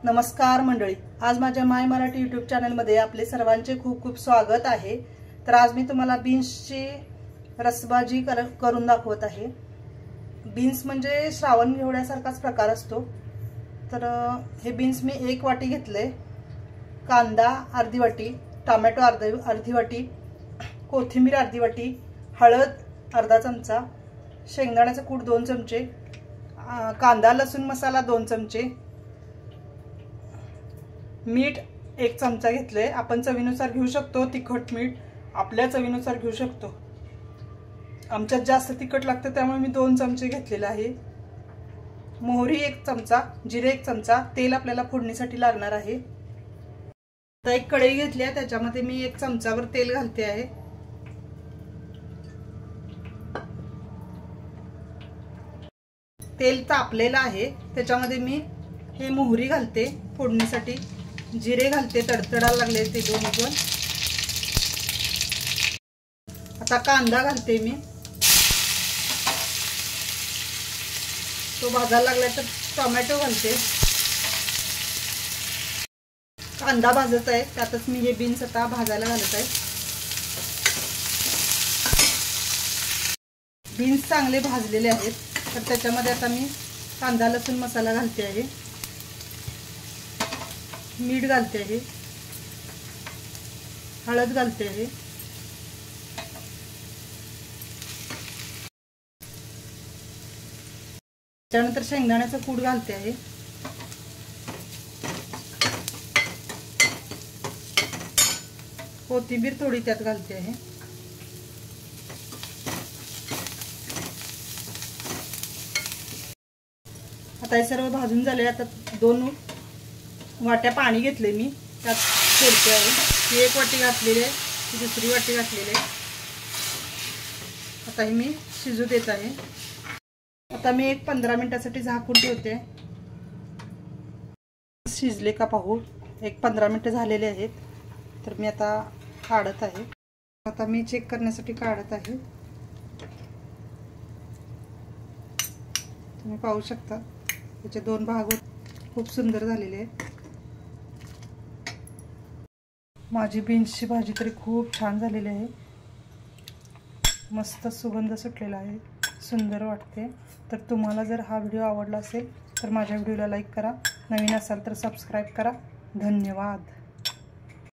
नमस्कार मंडळी, आज माझ्या माय मराठी यूट्यूब चॅनलमध्ये आपले सर्वांचे खूप खूप स्वागत आहे। तर आज मी तुम्हाला बीन्सची रसभाजी करून दाखवत आहे। बीन्स म्हणजे श्रावण घेवड्यासारखाच प्रकार असतो। तर हे बीन्स मी 1 वाटी घेतले, कांदा अर्धी वाटी, टोमॅटो अर्धी वाटी, कोथिंबीर अर्धी वाटी, हळद अर्धा चमचा, शेंगदाण्याचा कूट 2 चमचे, कांदा लसूण मसाला 2 चमचे, मीठ 1 चमचा घेतले। आपण चवीनुसार घेऊ शकतो, तिखट मीठ आपल्या चवीनुसार घेऊ शकतो। आमच्यात जास्त तिखट लागते त्यामुळे मी 2 चमचे घेतलेले आहे। मोहरी 1 चमचा, जिरे 1 चमचा, तेल आपल्याला फोडणीसाठी लागणार आहे। आता एक कढई घेतली आहे, त्याच्यामध्ये मी 1 चमचावर तेल घालते आहे। तेल तापलेलं आहे, त्याच्यामध्ये मी हे मोहरी घालते फोडणीसाठी, जिरे घालते तडतडायला लागले ते दोन्ही पण। आता कांदा घालते मी, तो भाजायला लागला तर टोमॅटो घालते। कांदा भाजत आहे त्यातच मी हे बीन्स आता भाजायला घालत आहे। बीन्स चांगले भाजलेले आहेत, तर त्याच्यामध्ये आता मी कांदा लसूण मसाला घालते आहे, मीठ घालते आहे, हळद घालते आहे, त्यानंतर शेंगदाण्याचा कूट घालते आहे, कोथिंबीर थोडी त्यात घालते आहे। आता हे सर्व भाजून झाले। आता 2 वाट्या पाणी घेतले मी, त्यात सोडते आहे। ही 1 वाटी घातलेली आहे, ही दुसरी वाटी घातलेली आहे। आता हे मी शिजू देत आहे। आता मी 15 मिनिटासाठी झाकून ठेवते, शिजले का पाहू। 15 मिनिटे झालेले आहेत, तर मी आता काढत आहे। आता मी चेक करण्यासाठी काढत आहे। तुम्ही पाहू शकता त्याचे 2 भाग खूप सुंदर झालेले आहेत। माझी बीन्सची भाजी तरी खूप छान झालेली आहे, मस्त सुगंध सुटलेला आहे, सुंदर वाटते। तर तुम्हाला जर हा व्हिडिओ आवडला असेल तर माझ्या व्हिडिओला लाईक करा, नवीन असाल तर सबस्क्राईब करा। धन्यवाद।